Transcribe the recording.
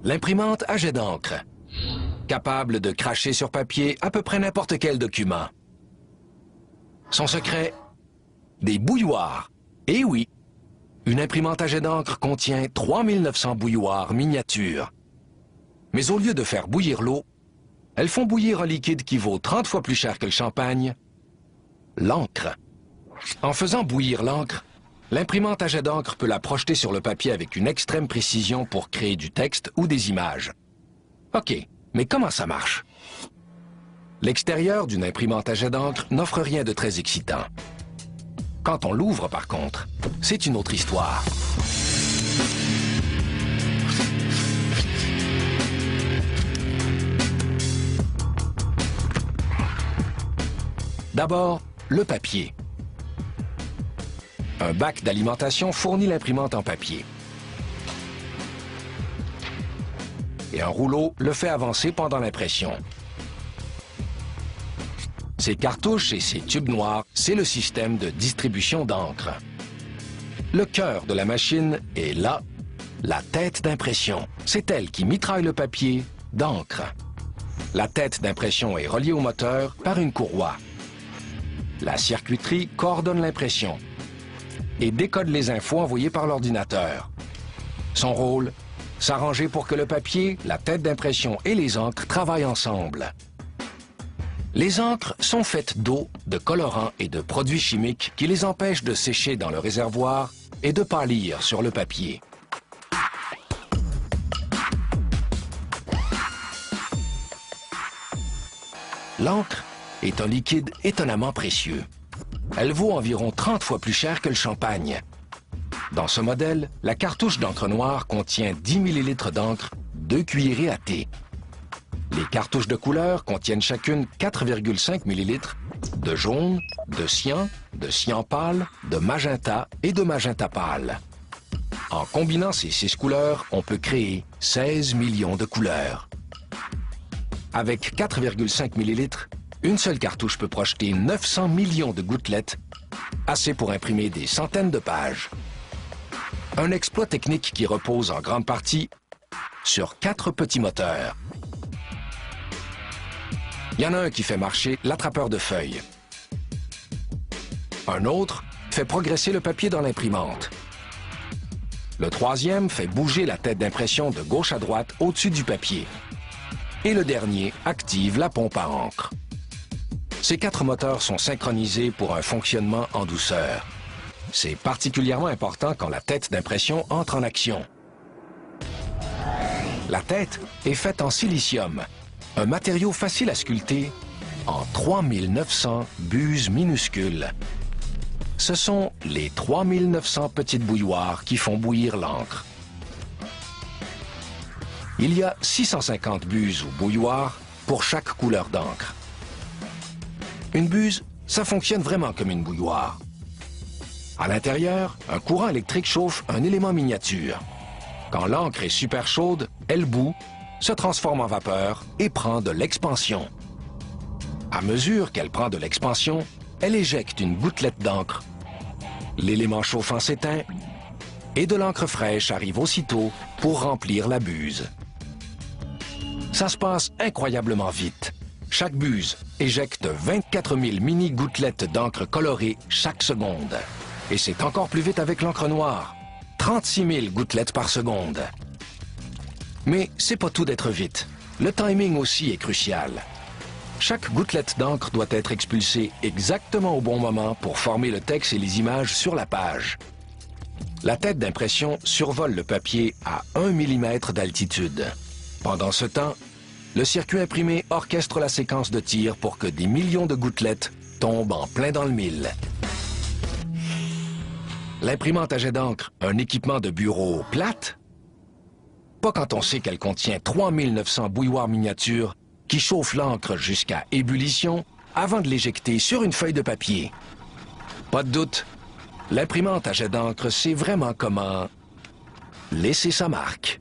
l'imprimante à jet d'encre. Capable de cracher sur papier à peu près n'importe quel document. Son secret? Des bouilloires. Eh oui, une imprimante à jet d'encre contient 3900 bouilloires miniatures. Mais au lieu de faire bouillir l'eau, elles font bouillir un liquide qui vaut 30 fois plus cher que le champagne, l'encre. En faisant bouillir l'encre, l'imprimante à jet d'encre peut la projeter sur le papier avec une extrême précision pour créer du texte ou des images. OK, mais comment ça marche? L'extérieur d'une imprimante à jet d'encre n'offre rien de très excitant. Quand on l'ouvre, par contre, c'est une autre histoire. D'abord, le papier. Un bac d'alimentation fournit l'imprimante en papier. Et un rouleau le fait avancer pendant l'impression. Ces cartouches et ces tubes noirs, c'est le système de distribution d'encre. Le cœur de la machine est là, la tête d'impression. C'est elle qui mitraille le papier d'encre. La tête d'impression est reliée au moteur par une courroie. La circuiterie coordonne l'impression et décode les infos envoyées par l'ordinateur. Son rôle, s'arranger pour que le papier, la tête d'impression et les encres travaillent ensemble. Les encres sont faites d'eau, de colorants et de produits chimiques qui les empêchent de sécher dans le réservoir et de pâlir sur le papier. L'encre est un liquide étonnamment précieux. Elle vaut environ 30 fois plus cher que le champagne. Dans ce modèle, la cartouche d'encre noire contient 10 ml d'encre, 2 cuillerées à thé. Les cartouches de couleur contiennent chacune 4,5 ml de jaune, de cyan pâle, de magenta et de magenta pâle. En combinant ces 6 couleurs, on peut créer 16 millions de couleurs. Avec 4,5 ml, une seule cartouche peut projeter 900 millions de gouttelettes, assez pour imprimer des centaines de pages. Un exploit technique qui repose en grande partie sur 4 petits moteurs. Il y en a un qui fait marcher l'attrapeur de feuilles. Un autre fait progresser le papier dans l'imprimante. Le troisième fait bouger la tête d'impression de gauche à droite au-dessus du papier. Et le dernier active la pompe à encre. Ces 4 moteurs sont synchronisés pour un fonctionnement en douceur. C'est particulièrement important quand la tête d'impression entre en action. La tête est faite en silicium, un matériau facile à sculpter en 3900 buses minuscules. Ce sont les 3900 petites bouilloires qui font bouillir l'encre. Il y a 650 buses ou bouilloires pour chaque couleur d'encre. Une buse, ça fonctionne vraiment comme une bouilloire. À l'intérieur, un courant électrique chauffe un élément miniature. Quand l'encre est super chaude, elle bout, se transforme en vapeur et prend de l'expansion. À mesure qu'elle prend de l'expansion, elle éjecte une gouttelette d'encre. L'élément chauffant s'éteint et de l'encre fraîche arrive aussitôt pour remplir la buse. Ça se passe incroyablement vite. Chaque buse éjecte 24 000 mini-gouttelettes d'encre colorée chaque seconde. Et c'est encore plus vite avec l'encre noire. 36 000 gouttelettes par seconde. Mais c'est pas tout d'être vite. Le timing aussi est crucial. Chaque gouttelette d'encre doit être expulsée exactement au bon moment pour former le texte et les images sur la page. La tête d'impression survole le papier à 1 mm d'altitude. Pendant ce temps, le circuit imprimé orchestre la séquence de tir pour que des millions de gouttelettes tombent en plein dans le mille. L'imprimante à jet d'encre, un équipement de bureau plate? Pas quand on sait qu'elle contient 3900 bouilloires miniatures qui chauffent l'encre jusqu'à ébullition avant de l'éjecter sur une feuille de papier. Pas de doute, l'imprimante à jet d'encre sait vraiment comment laisser sa marque.